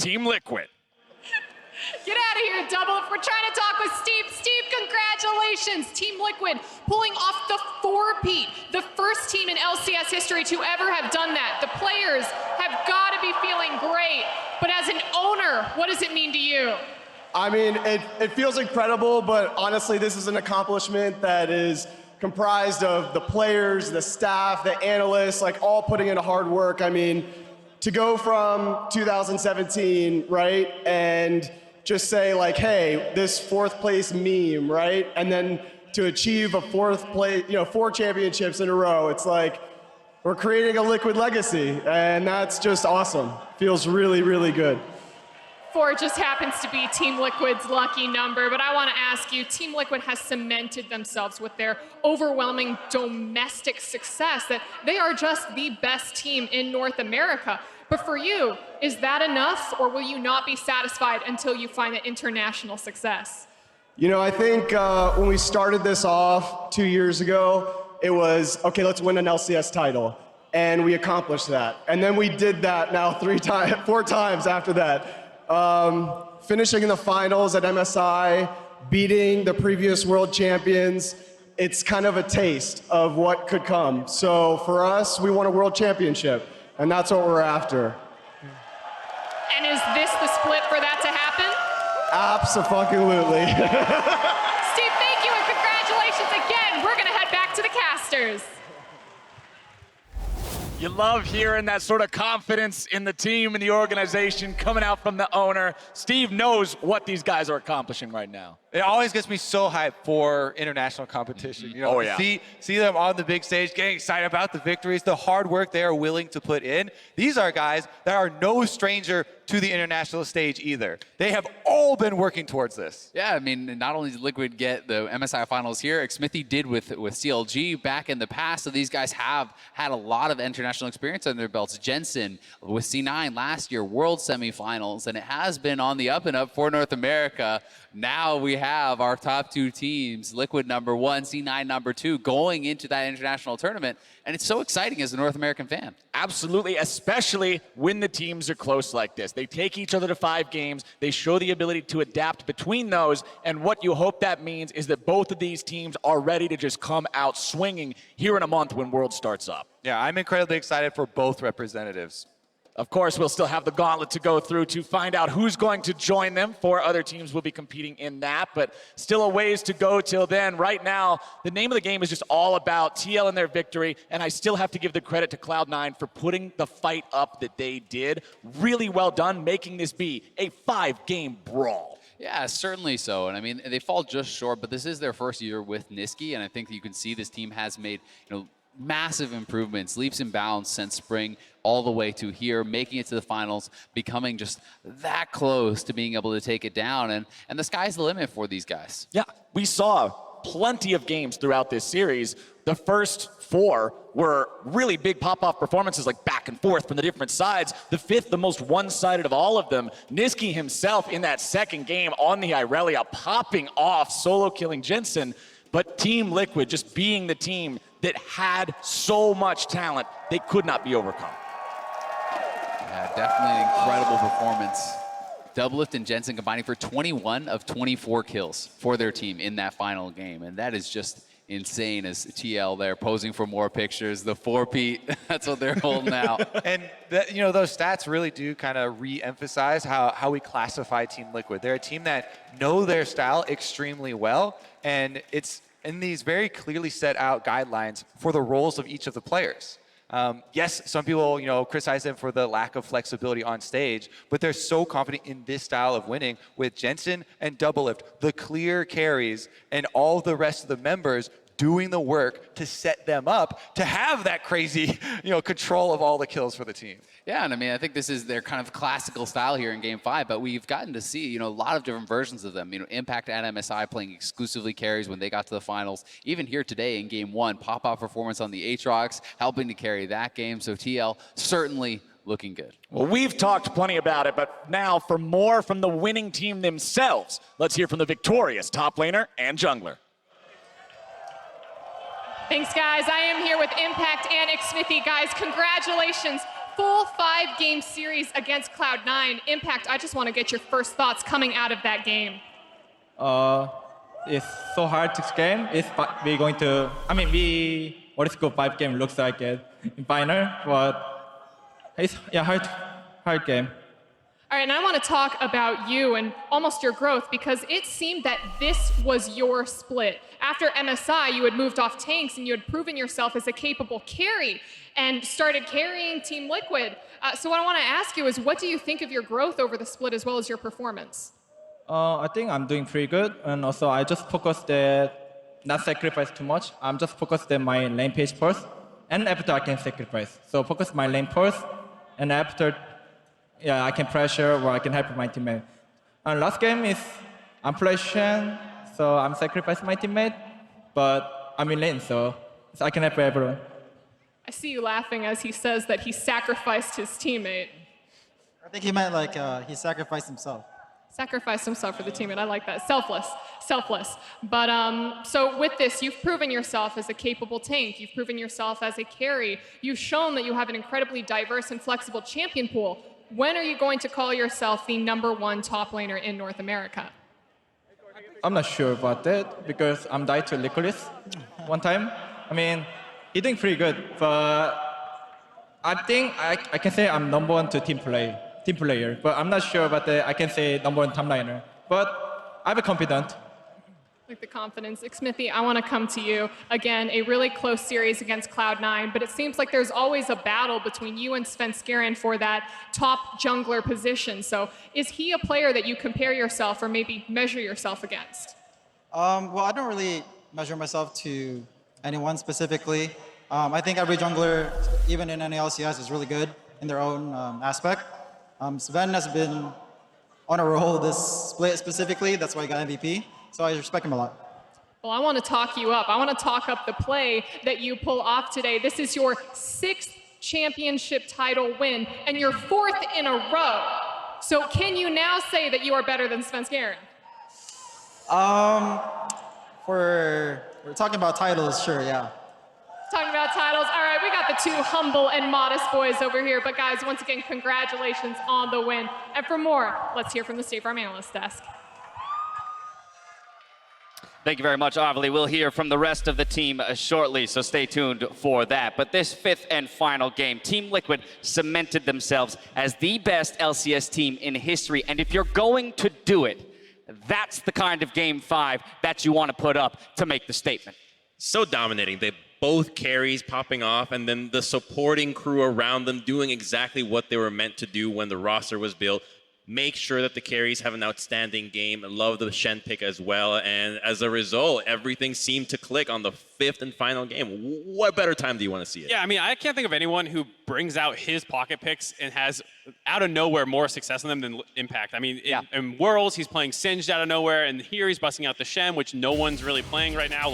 Team Liquid. Get out of here, Double. If we're trying to talk with Steve. Steve, congratulations. Team Liquid pulling off the four-peat, the first team in LCS history to ever have done that. The players have got to be feeling great. But as an owner, what does it mean to you? I mean, it feels incredible, but honestly, this is an accomplishment that is comprised of the players, the staff, the analysts, like all putting in hard work. I mean, to go from 2017, right, and just say like, hey, this fourth place meme, right, and then to achieve a fourth place, 4 championships in a row, it's like we're creating a Liquid legacy, and that's just awesome. Feels really, really good. 4 just happens to be Team Liquid's lucky number, but I want to ask you, Team Liquid has cemented themselves with their overwhelming domestic success, that they are just the best team in North America. But for you, is that enough, or will you not be satisfied until you find that international success? You know, I think when we started this off 2 years ago, it was, okay, let's win an LCS title. And we accomplished that. And then we did that now 4 times after that. Finishing in the finals at MSI, beating the previous world champions, it's kind of a taste of what could come. So for us, we want a world championship, and that's what we're after. And is this the split for that to happen? Abso-fucking-lutely. Steve, thank you, and congratulations again. We're gonna head back to the casters. You love hearing that sort of confidence in the team and the organization coming out from the owner. Steve knows what these guys are accomplishing right now. It always gets me so hyped for international competition. You know, Oh, yeah. see them on the big stage, getting excited about the victories, the hard work they are willing to put in. These are guys that are no stranger to the international stage either. They have all been working towards this. Yeah, I mean, not only did Liquid get the MSI finals here, Xmithy did with CLG back in the past, so these guys have had a lot of international experience under their belts. Jensen with C9 last year, World semifinals, and it has been on the up and up for North America. Now we have our top 2 teams, Liquid number 1, C9 number 2, going into that international tournament, and it's so exciting as a North American fan. Absolutely, especially when the teams are close like this. They take each other to 5 games, they show the ability to adapt between those, and what you hope that means is that both of these teams are ready to just come out swinging here in a month when World starts up. Yeah, I'm incredibly excited for both representatives. Of course, we'll still have the gauntlet to go through to find out who's going to join them. 4 other teams will be competing in that, but still a ways to go till then. Right now, the name of the game is just all about TL and their victory, and I still have to give the credit to Cloud9 for putting the fight up that they did. Really well done, making this be a 5-game brawl. Yeah, certainly so. And I mean, they fall just short, but this is their first year with Nisqy, and I think that you can see this team has made, massive improvements, leaps and bounds since spring all the way to here, making it to the finals, becoming just that close to being able to take it down. And the sky's the limit for these guys. Yeah, we saw plenty of games throughout this series. The first 4 were really big pop-off performances, like back and forth from the different sides. The 5th, the most one-sided of all of them. Nisqy himself in that second game on the Irelia, popping off, solo killing Jensen. But Team Liquid just being the team that had so much talent, they could not be overcome. Yeah, definitely an incredible performance. Doublelift and Jensen combining for 21 of 24 kills for their team in that final game. And that is just insane as TL there posing for more pictures. The 4-peat, that's what they're holding out. And those stats really do kind of re-emphasize how we classify Team Liquid. They're a team that know their style extremely well, and it's in these very clearly set out guidelines for the roles of each of the players. Yes, some people, criticize them for the lack of flexibility on stage, but they're so confident in this style of winning with Jensen and Doublelift, the clear carries, and all the rest of the members doing the work to set them up to have that crazy, control of all the kills for the team. Yeah, and I mean, I think this is their kind of classical style here in Game 5, but we've gotten to see, a lot of different versions of them. Impact at MSI playing exclusively carries when they got to the finals. Even here today in Game 1, pop-off performance on the Aatrox, helping to carry that game. So TL certainly looking good. Well, we've talked plenty about it, but now for more from the winning team themselves, let's hear from the victorious top laner and jungler. Thanks, guys. I am here with Impact and Xmithy. Guys, congratulations. full 5-game series against Cloud9. Impact, I just want to get your first thoughts coming out of that game. It's so hard to game. We're going to, we already go 5 game, looks like it in final, but it's hard game. All right, and I want to talk about you and almost your growth because it seemed that this was your split. After MSI, you had moved off tanks and you had proven yourself as a capable carry and started carrying Team Liquid. So what I want to ask you is, what do you think of your growth over the split as well as your performance? I think I'm doing pretty good, and also I just focused that not sacrifice too much. I'm just focused on my lane page first, and after I can sacrifice. So focus my lane first, and after, I can pressure or I can help my teammate. And last game is I'm flashing, so I'm sacrificing my teammate, but I'm in lane, so I can help everyone. I see you laughing as he says that he sacrificed his teammate. I think he meant like he sacrificed himself. Sacrificed himself for the teammate. I like that. Selfless. But so with this, you've proven yourself as a capable tank. You've proven yourself as a carry. You've shown that you have an incredibly diverse and flexible champion pool. When are you going to call yourself the #1 top laner in North America? I'm not sure about that because I'm died to Licorice one time. He's doing pretty good, but I think I can say I'm #1 to team player, but I'm not sure about that. I can say #1 top laner, but I'm confident. Like the confidence. Xmithy, I want to come to you. Again, a really close series against Cloud9, but it seems like there's always a battle between you and Svenskeren for that top jungler position. So is he a player that you compare yourself or maybe measure yourself against? Well, I don't really measure myself to anyone specifically. I think every jungler, even in any LCS, is really good in their own aspect. Sven has been on a roll this split specifically. That's why he got MVP. So I respect him a lot. Well, I want to talk you up. I want to talk up the play that you pull off today. This is your 6th championship title win and your 4th in a row. So can you now say that you are better than Svenskeren? We're talking about titles, sure, yeah. Talking about titles. All right, we got the 2 humble and modest boys over here. But guys, once again, congratulations on the win. And for more, let's hear from the State Farm Analyst Desk. Thank you very much, Arvely. We'll hear from the rest of the team shortly, so stay tuned for that. But this 5th and final game, Team Liquid cemented themselves as the best LCS team in history. And if you're going to do it, that's the kind of Game 5 that you want to put up to make the statement. So dominating. They both carries popping off, and then the supporting crew around them doing exactly what they were meant to do when the roster was built. Make sure that the carries have an outstanding game. I love the Shen pick as well. And as a result, everything seemed to click on the 5th and final game. What better time do you want to see it? Yeah, I can't think of anyone who brings out his pocket picks and has, out of nowhere, more success in them than Impact. In Worlds, he's playing Singed out of nowhere, and here he's busting out the Shen, which no one's really playing right now.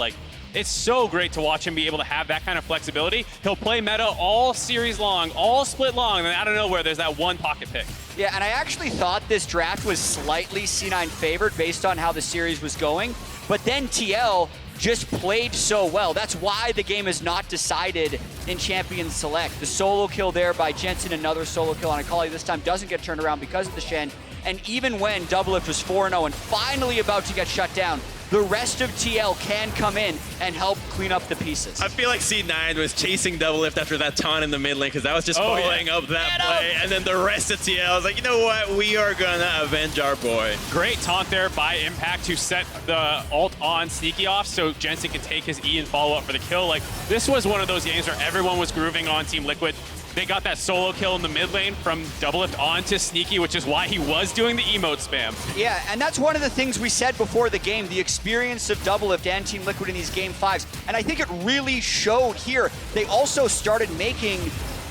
It's so great to watch him be able to have that kind of flexibility. He'll play meta all series long, all split long, and then out of nowhere, there's that one pocket pick. Yeah, and I actually thought this draft was slightly C9 favored based on how the series was going, but then TL just played so well. That's why the game is not decided in Champion Select. The solo kill there by Jensen, another solo kill on Akali this time, doesn't get turned around because of the Shen. And even when Doublelift was 4-0 and finally about to get shut down, the rest of TL can come in and help clean up the pieces. I feel like C9 was chasing Doublelift after that taunt in the mid lane because that was just following up that play. And then the rest of TL was like, you know what? We are going to avenge our boy. Great taunt there by Impact to set the ult on Sneaky off so Jensen can take his E and follow up for the kill. This was one of those games where everyone was grooving on Team Liquid. They got that solo kill in the mid lane from Doublelift onto Sneaky, which is why he was doing the emote spam. Yeah, and that's one of the things we said before the game, the experience of Doublelift and Team Liquid in these Game 5s. And I think it really showed here. They also started making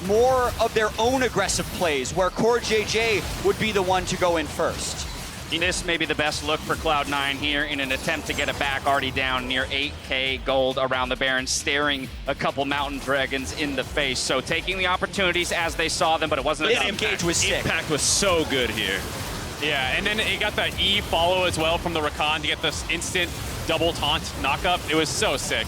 more of their own aggressive plays, where Core JJ would be the one to go in first. This may be the best look for Cloud9 here in an attempt to get it back, already down near 8k gold around the Baron, staring a couple Mountain Dragons in the face. So taking the opportunities as they saw them, but it wasn't enough. Engage was sick. Impact was so good here. Yeah, and then he got the E follow as well from the Rakan to get this instant double taunt knockup. It was so sick.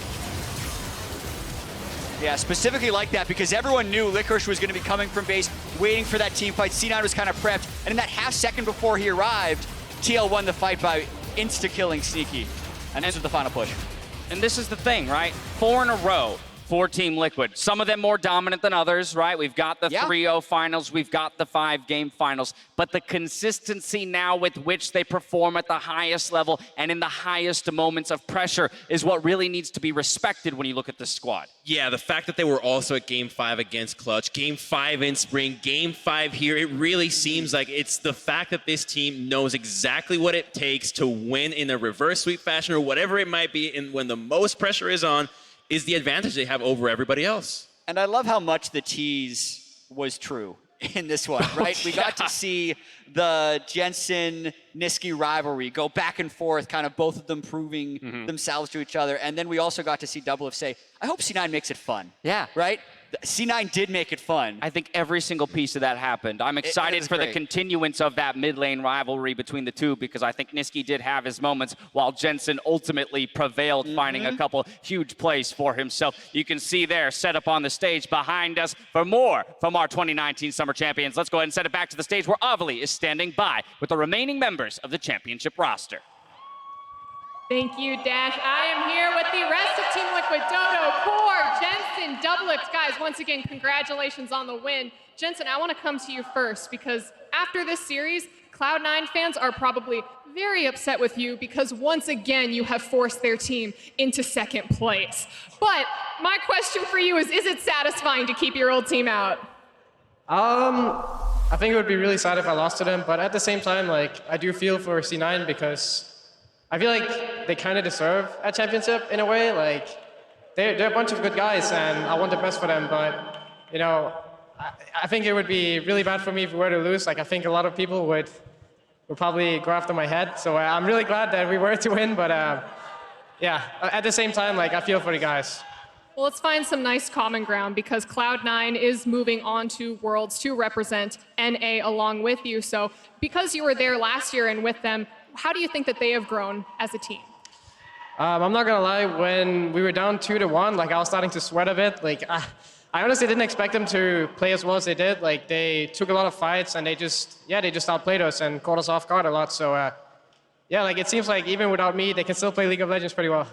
Yeah, specifically like that because everyone knew Licorice was going to be coming from base, waiting for that team fight. C9 was kind of prepped, and in that half second before he arrived, TL won the fight by insta-killing Sneaky. And this was the final push. And this is the thing, right? 4 in a row for Team Liquid. Some of them more dominant than others, right? We've got the 3-0 finals, we've got the 5-game finals, but the consistency now with which they perform at the highest level and in the highest moments of pressure is what really needs to be respected when you look at this squad. Yeah, the fact that they were also at Game 5 against Clutch, Game 5 in Spring, Game 5 here, it really seems like it's the fact that this team knows exactly what it takes to win in a reverse sweep fashion or whatever it might be, and when the most pressure is on, is the advantage they have over everybody else. And I love how much the tease was true in this one, right? We got to see the Jensen-Niski rivalry go back and forth, kind of both of them proving themselves to each other. And then we also got to see Double say, I hope C9 makes it fun. Yeah. Right? C9 did make it fun. I think every single piece of that happened. I'm excited for the continuance of that mid-lane rivalry between the two because I think Niski did have his moments while Jensen ultimately prevailed, finding a couple huge plays for himself. You can see there, set up on the stage behind us for more from our 2019 Summer Champions. Let's go ahead and send it back to the stage where Avali is standing by with the remaining members of the championship roster. Thank you, Dash. I am here with the rest of Team Liquid, Dodo, Core, Jensen, Doublelift. Guys, once again, congratulations on the win. Jensen, I want to come to you first because after this series, Cloud9 fans are probably very upset with you because once again, you have forced their team into second place. But my question for you is it satisfying to keep your old team out? I think it would be really sad if I lost to them, but at the same time, like, I do feel for C9 because I feel like they kind of deserve a championship in a way. Like, they're a bunch of good guys, and I want the best for them. But, you know, I think it would be really bad for me if we were to lose. Like, I think a lot of people would probably go after my head. So I'm really glad that we were to win. But, yeah, at the same time, like, I feel for the guys. Well, let's find some nice common ground because Cloud9 is moving on to Worlds to represent NA along with you. So because you were there last year and with them, how do you think that they have grown as a team? I'm not gonna lie, when we were down 2-1, like I was starting to sweat a bit. Like I honestly didn't expect them to play as well as they did. Like they took a lot of fights and they just outplayed us and caught us off guard a lot. So yeah, like it seems like even without me, they can still play League of Legends pretty well.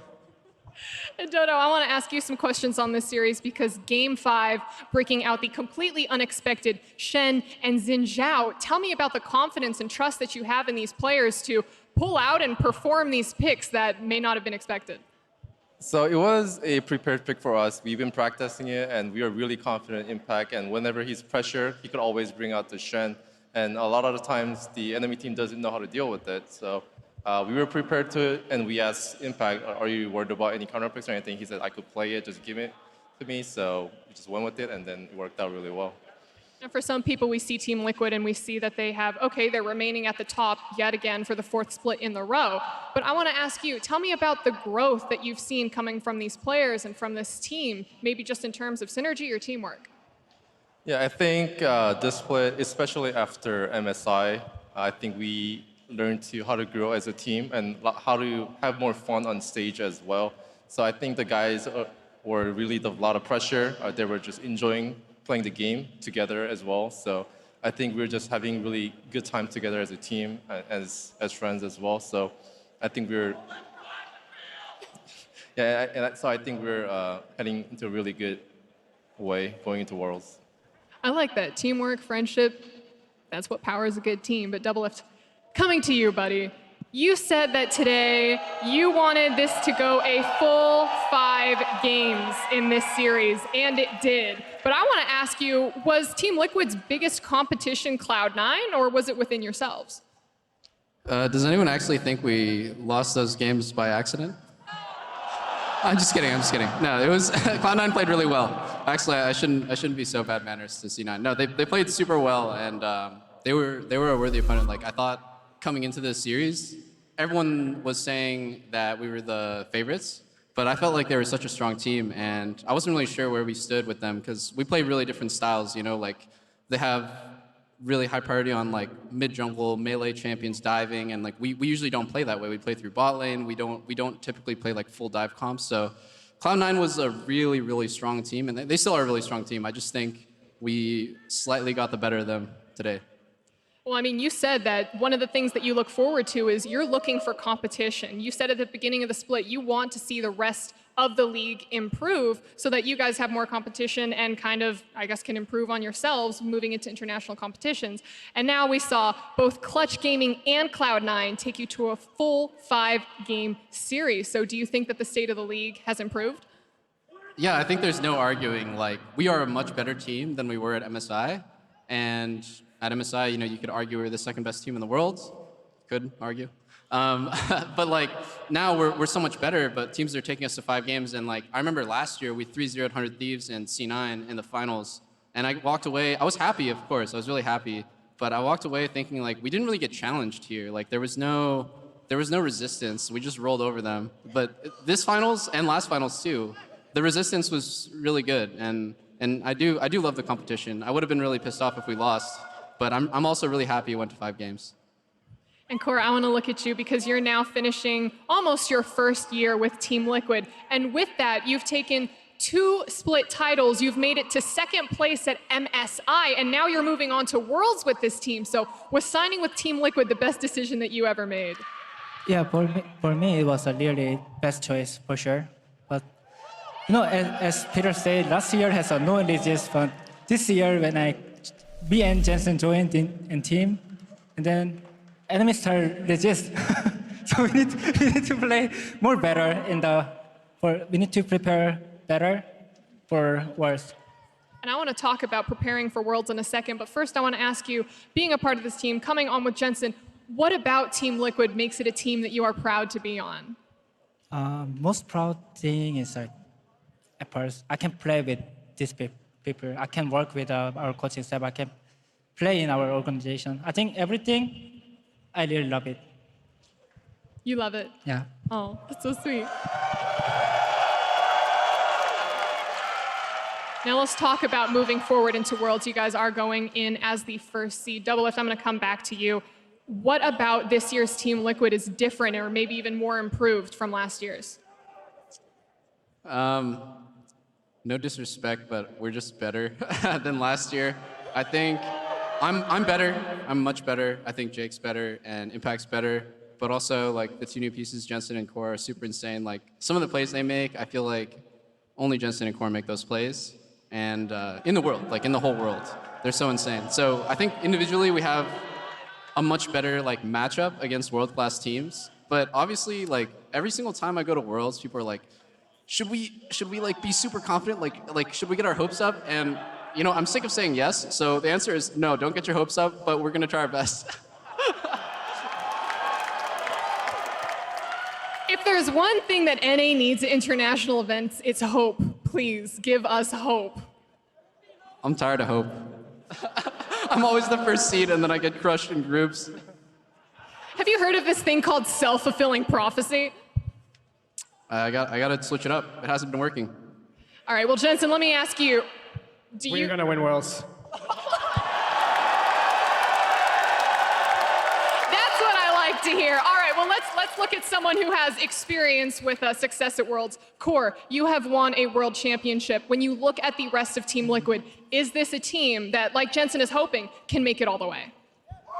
And Dodo, I want to ask you some questions on this series because Game 5, breaking out the completely unexpected Shen and Xin Zhao. Tell me about the confidence and trust that you have in these players to pull out and perform these picks that may not have been expected. So it was a prepared pick for us. We've been practicing it, and we are really confident in Impact. And whenever he's pressured, he could always bring out the Shen. And a lot of the times, the enemy team doesn't know how to deal with it. So we were prepared to it, and we asked Impact, are you worried about any counter picks or anything? He said, I could play it, just give it to me. So we just went with it, and then it worked out really well. And for some people, we see Team Liquid and we see that they have, okay, they're remaining at the top yet again for the 4th split in the row. But I want to ask you, tell me about the growth that you've seen coming from these players and from this team, maybe just in terms of synergy or teamwork. Yeah, I think this split, especially after MSI, I think we learned how to grow as a team and how to have more fun on stage as well. So I think the guys were really a lot of pressure. They were just enjoying playing the game together as well. So I think we're just having really good time together as a team, as friends as well. So I think we're, so I think we're heading into a really good way going into Worlds. I like that. Teamwork, friendship, that's what powers a good team. But Doublelift, coming to you, buddy. You said that today you wanted this to go a full 5 games in this series, and it did. But I want to ask you, was Team Liquid's biggest competition Cloud9, or was it within yourselves? Does anyone actually think we lost those games by accident? I'm just kidding. No, it was Cloud9 played really well. Actually, I shouldn't be so bad manners to C9. No, they played super well, and they were a worthy opponent. Like I thought coming into this series, everyone was saying that we were the favorites, but I felt like they were such a strong team, and I wasn't really sure where we stood with them because we play really different styles. You know, like they have really high priority on like mid jungle, melee champions diving, and like we usually don't play that way. We play through bot lane. We don't typically play like full dive comps. So Cloud9 was a really, really strong team, and they still are a really strong team. I just think we slightly got the better of them today. Well, I mean, you said that one of the things that you look forward to is you're looking for competition. You said at the beginning of the split you want to see the rest of the league improve so that you guys have more competition and kind of, I guess, can improve on yourselves moving into international competitions. And now we saw both Clutch Gaming and Cloud9 take you to a full 5-game series. So do you think that the state of the league has improved? Yeah, I think there's no arguing. Like, we are a much better team than we were at MSI, and at MSI, you know, you could argue we're the second best team in the world. Could argue. But like, now we're so much better, but teams are taking us to 5 games. And like, I remember last year, we 3-0'd 100 Thieves and C9 in the finals. And I walked away, I was happy, of course, I was really happy. But I walked away thinking like, we didn't really get challenged here. Like, there was no resistance. We just rolled over them. But this finals and last finals too, the resistance was really good. And I do love the competition. I would have been really pissed off if we lost. But I'm also really happy it went to 5 games. And Cora, I want to look at you because you're now finishing almost your first year with Team Liquid. And with that, you've taken 2 split titles. You've made it to 2nd place at MSI, and now you're moving on to Worlds with this team. So was signing with Team Liquid the best decision that you ever made? Yeah, for me, it was a really best choice for sure. But, you know, as Peter said, last year has no resist, but this year when me and Jensen joined in team, and then enemy started resist. So we need to play more better we need to prepare better for Worlds. And I want to talk about preparing for Worlds in a second, but first I want to ask you, being a part of this team, coming on with Jensen, what about Team Liquid makes it a team that you are proud to be on? Most proud thing is like, at first, I can play with these people. I can work with our coaching staff. I can play in our organization. I think everything, I really love it. You love it? Yeah. Oh, that's so sweet. Now let's talk about moving forward into Worlds. You guys are going in as the first seed. Doublelift, I'm going to come back to you. What about this year's Team Liquid is different or maybe even more improved from last year's? No disrespect, but we're just better than last year. I think I'm better. I'm much better. I think Jake's better and Impact's better. But also, like, the 2 new pieces, Jensen and Core, are super insane. Like, some of the plays they make, I feel like only Jensen and Core make those plays. And in the world, like in the whole world, they're so insane. So I think individually we have a much better like matchup against world-class teams. But obviously, like every single time I go to Worlds, people are like, should we like be super confident? Like should we get our hopes up? And you know, I'm sick of saying yes. So the answer is no. Don't get your hopes up. But we're gonna try our best. If there's one thing that NA needs at international events, it's hope. Please give us hope. I'm tired of hope. I'm always the first seed, and then I get crushed in groups. Have you heard of this thing called self-fulfilling prophecy? I gotta switch it up. It hasn't been working. All right, well, Jensen, let me ask you, We're gonna win Worlds. That's what I like to hear. All right, well, let's look at someone who has experience with success at Worlds. Core, you have won a world championship. When you look at the rest of Team Liquid, is this a team that, like Jensen is hoping, can make it all the way?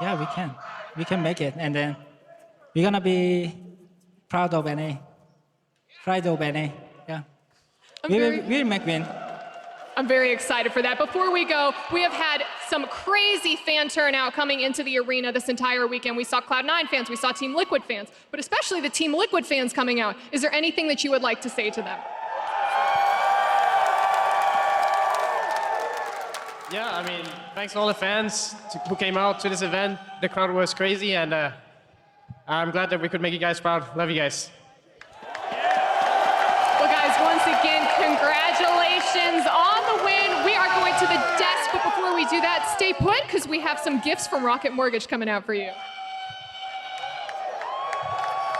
Yeah, we can. We can make it, and then we're gonna be proud of NA. Proud of NA. Yeah. We'll make win. I'm very excited for that. Before we go, we have had some crazy fan turnout coming into the arena this entire weekend. We saw Cloud9 fans, we saw Team Liquid fans, but especially the Team Liquid fans coming out. Is there anything that you would like to say to them? Yeah, I mean, thanks to all the fans who came out to this event. The crowd was crazy, and I'm glad that we could make you guys proud. Love you guys. Well, guys, once again, congratulations on the win. We are going to the desk, but before we do that, stay put, because we have some gifts from Rocket Mortgage coming out for you.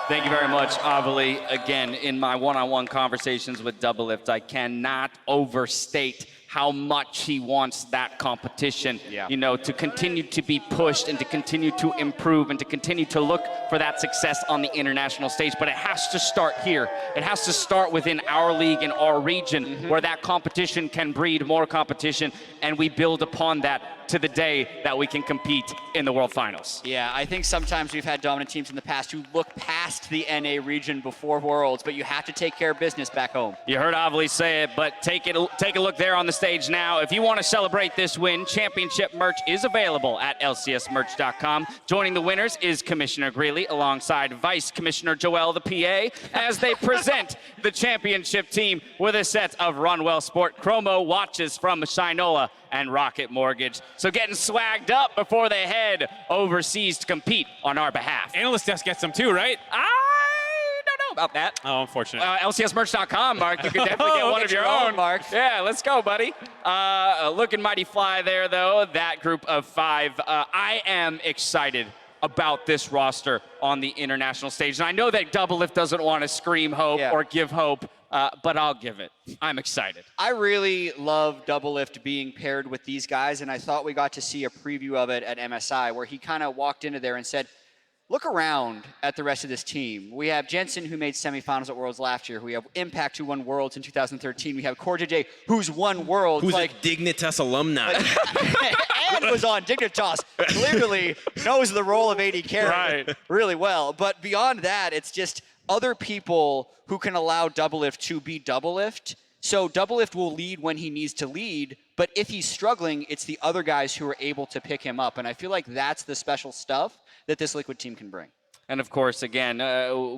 Thank you very much, Avali. Again, in my one-on-one conversations with Doublelift, I cannot overstate how much he wants that competition, you know, to continue to be pushed and to continue to improve and to continue to look for that success on the international stage. But it has to start here. It has to start within our league and our region, where that competition can breed more competition, and we build upon that to the day that we can compete in the World Finals. Yeah, I think sometimes we've had dominant teams in the past who look past the NA region before Worlds, but you have to take care of business back home. You heard Avali say it, but take a look there on the stage now. If you want to celebrate this win, championship merch is available at lcsmerch.com. Joining the winners is Commissioner Greeley alongside Vice Commissioner Joel, the PA, as they present the championship team with a set of Runwell Sport Chromo watches from Shinola and Rocket Mortgage. So getting swagged up before they head overseas to compete on our behalf. Analyst Desk gets them too, right? I don't know about that. Oh, unfortunate. LCSmerch.com, Mark. You can definitely get one of your own. Mark. Yeah, let's go, buddy. Looking mighty fly there, though. That group of 5. I am excited about this roster on the international stage. And I know that Doublelift doesn't want to scream hope or give hope, but I'll give it. I'm excited. I really love Doublelift being paired with these guys, and I thought we got to see a preview of it at MSI, where he kind of walked into there and said, look around at the rest of this team. We have Jensen, who made semifinals at Worlds last year. We have Impact, who won Worlds in 2013. We have CoreJJ, who's won Worlds. Who's like a Dignitas alumni. And was on Dignitas. Clearly knows the role of AD carry really well. But beyond that, it's just other people who can allow Doublelift to be Doublelift. So Doublelift will lead when he needs to lead, but if he's struggling, it's the other guys who are able to pick him up. And I feel like that's the special stuff that this Liquid team can bring. And of course, again,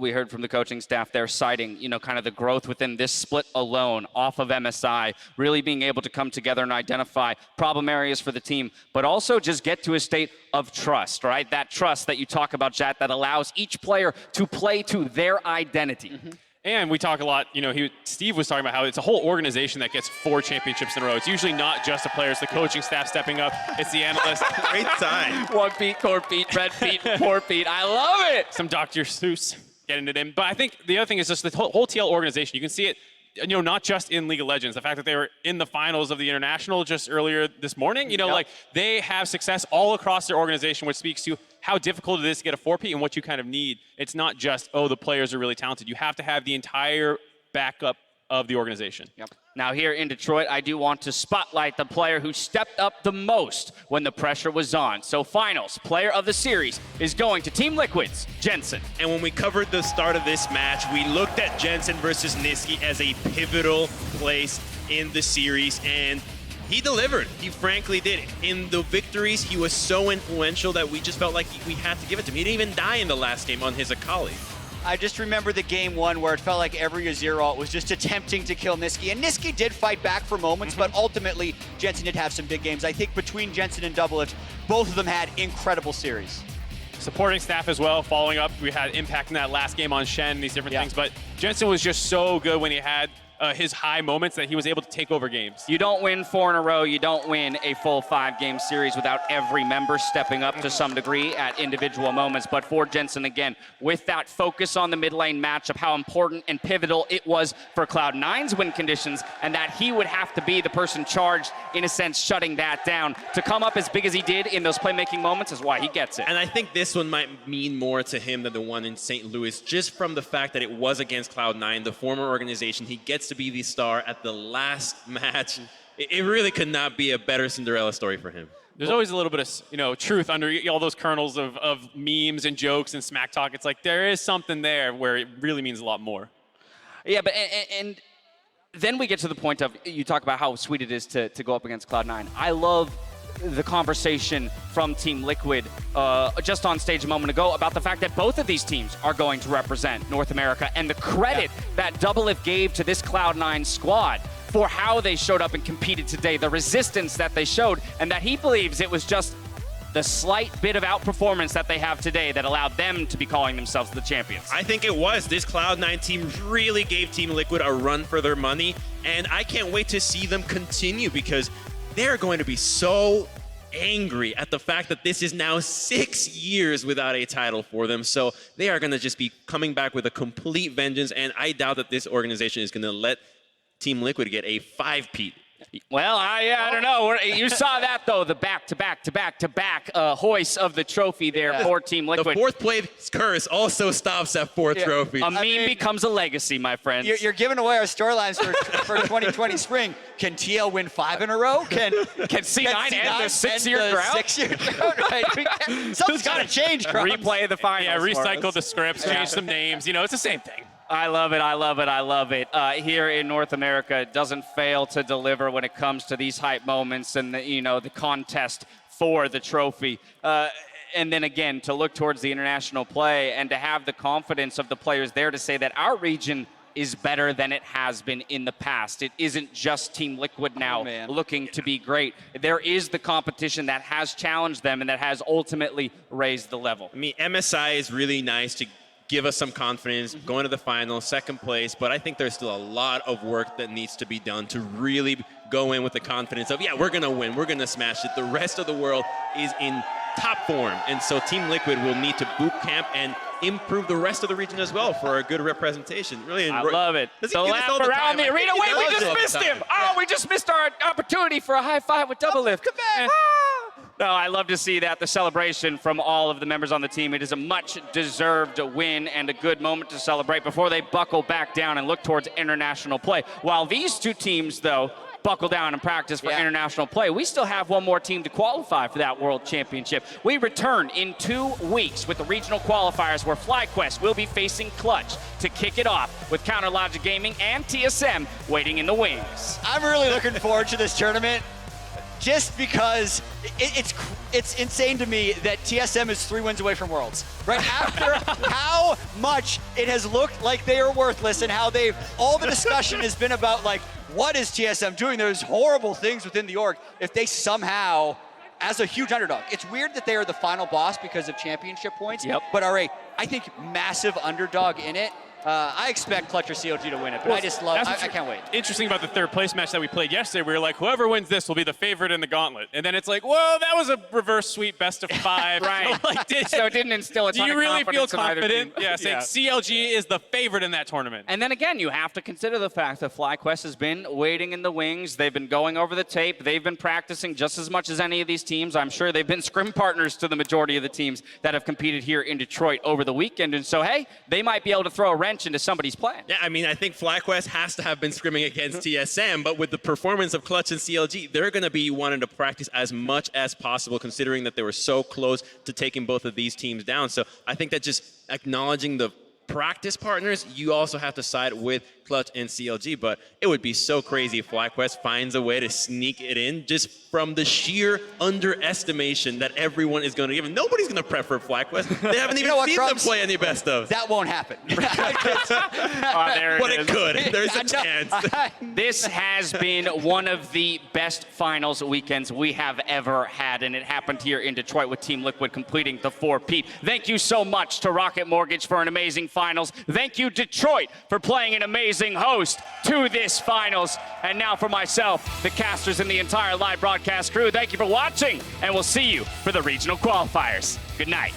we heard from the coaching staff there citing, you know, kind of the growth within this split alone off of MSI, really being able to come together and identify problem areas for the team, but also just get to a state of trust, right? That trust that you talk about, Jat, that allows each player to play to their identity. And we talk a lot, you know, Steve was talking about how it's a whole organization that gets 4 championships in a row. It's usually not just the players, the coaching staff stepping up, it's the analysts. Great time. One beat, court beat, red beat, four beat. I love it. Some Dr. Seuss getting it in. But I think the other thing is just the whole TL organization. You can see it, you know, not just in League of Legends. The fact that they were in the finals of the International just earlier this morning, you know, like they have success all across their organization, which speaks to how difficult it is to get a 4P and what you kind of need. It's not just, oh, the players are really talented. You have to have the entire backup of the organization. Now here in Detroit, I do want to spotlight the player who stepped up the most when the pressure was on. So finals, player of the series is going to Team Liquid's Jensen. And when we covered the start of this match, we looked at Jensen versus Niski as a pivotal place in the series, and he delivered. He frankly did. In the victories, he was so influential that we just felt like we had to give it to him. He didn't even die in the last game on his Akali. I just remember the game 1 where it felt like every Azir was just attempting to kill Niski. And Niski did fight back for moments, but ultimately, Jensen did have some big games. I think between Jensen and Doublelift, both of them had incredible series. Supporting staff as well, following up. We had impact in that last game on Shen, these different things. But Jensen was just so good when he had his high moments that he was able to take over games. You don't win 4 in a row, you don't win a full 5-game series without every member stepping up to some degree at individual moments. But for Jensen, again, with that focus on the mid lane matchup, how important and pivotal it was for Cloud9's win conditions, and that he would have to be the person charged, in a sense, shutting that down. To come up as big as he did in those playmaking moments is why he gets it. And I think this one might mean more to him than the one in St. Louis, just from the fact that it was against Cloud9, the former organization. He gets to be the star at the last match. It really could not be a better Cinderella story for him. There's always a little bit of, you know, truth under all those kernels of memes and jokes and smack talk. It's like there is something there where it really means a lot more. Yeah, but and then we get to the point of, you talk about how sweet it is to go up against Cloud9. I love the conversation from Team Liquid just on stage a moment ago about the fact that both of these teams are going to represent North America, and the credit that Doublelift gave to this Cloud9 squad for how they showed up and competed today, the resistance that they showed, and that he believes it was just the slight bit of outperformance that they have today that allowed them to be calling themselves the champions. I think it was. This Cloud9 team really gave Team Liquid a run for their money, and I can't wait to see them continue, because they're going to be so angry at the fact that this is now 6 years without a title for them. So they are going to just be coming back with a complete vengeance, and I doubt that this organization is going to let Team Liquid get a 5-peat Well, I don't know. You saw that, though, the back-to-back hoist of the trophy there for Team Liquid. The fourth place curse also stops at 4 trophies. A meme becomes a legacy, my friends. You're giving away our storylines for 2020 spring. Can TL win 5 in a row? Can C9 end the 6-year drought? 6-year drought? Right? Something's got to change, Crumbs. Replay the finals. Yeah, recycle the scripts, change some names. You know, it's the same thing. I love it. I love it. I love it. Here in North America, it doesn't fail to deliver when it comes to these hype moments and the contest for the trophy. And then again, to look towards the international play and to have the confidence of the players there to say that our region is better than it has been in the past. It isn't just Team Liquid now looking to be great. There is the competition that has challenged them and that has ultimately raised the level. I mean, MSI is really nice to give us some confidence going to the final, second place, but I think there's still a lot of work that needs to be done to really go in with the confidence of, yeah, we're going to win, we're going to smash it. The rest of the world is in top form, and so Team Liquid will need to boot camp and improve the rest of the region as well for a good representation. Really, I love it. The lap around the arena. Wait, we just missed him. Oh, we just missed our opportunity for a high five with Double Lift. Come back. No, I love to see that, the celebration from all of the members on the team. It is a much-deserved win and a good moment to celebrate before they buckle back down and look towards international play. While these two teams, though, buckle down and practice for international play, we still have one more team to qualify for that World Championship. We return in 2 weeks with the regional qualifiers where FlyQuest will be facing Clutch to kick it off with Counter Logic Gaming and TSM waiting in the wings. I'm really looking forward to this tournament. Just because it's insane to me that TSM is 3 wins away from Worlds, right? After how much it has looked like they are worthless and how all the discussion has been about, like, what is TSM doing? There's horrible things within the org. If they somehow, as a huge underdog, it's weird that they are the final boss because of championship points, but are I think, massive underdog in it. I expect Clutch or CLG to win it, but I just love I can't wait. Interesting about the third place match that we played yesterday, we were like, whoever wins this will be the favorite in the gauntlet. And then it's like, whoa, that was a reverse sweep best of 5. Right. So it didn't instill a ton Do you of really feel confidence in either confident? team. Yeah, saying CLG is the favorite in that tournament. And then again, you have to consider the fact that FlyQuest has been waiting in the wings. They've been going over the tape. They've been practicing just as much as any of these teams. I'm sure they've been scrim partners to the majority of the teams that have competed here in Detroit over the weekend. And so, hey, they might be able to throw a wrench into somebody's plan. Yeah, I mean, I think FlyQuest has to have been scrimming against TSM, but with the performance of Clutch and CLG, they're going to be wanting to practice as much as possible, considering that they were so close to taking both of these teams down. So I think that just acknowledging the practice partners, you also have to side with Clutch and CLG, but it would be so crazy if FlyQuest finds a way to sneak it in just from the sheer underestimation that everyone is going to give. Nobody's going to prep for FlyQuest. They haven't even seen them play any best of. That won't happen. There but it could. is. There's a chance. This has been one of the best finals weekends we have ever had, and it happened here in Detroit with Team Liquid completing the 4-peat. Thank you so much to Rocket Mortgage for an amazing finals. Thank you, Detroit, for playing an amazing host to this finals. And now for myself, the casters, and the entire live broadcast crew, thank you for watching, and we'll see you for the regional qualifiers. Good night.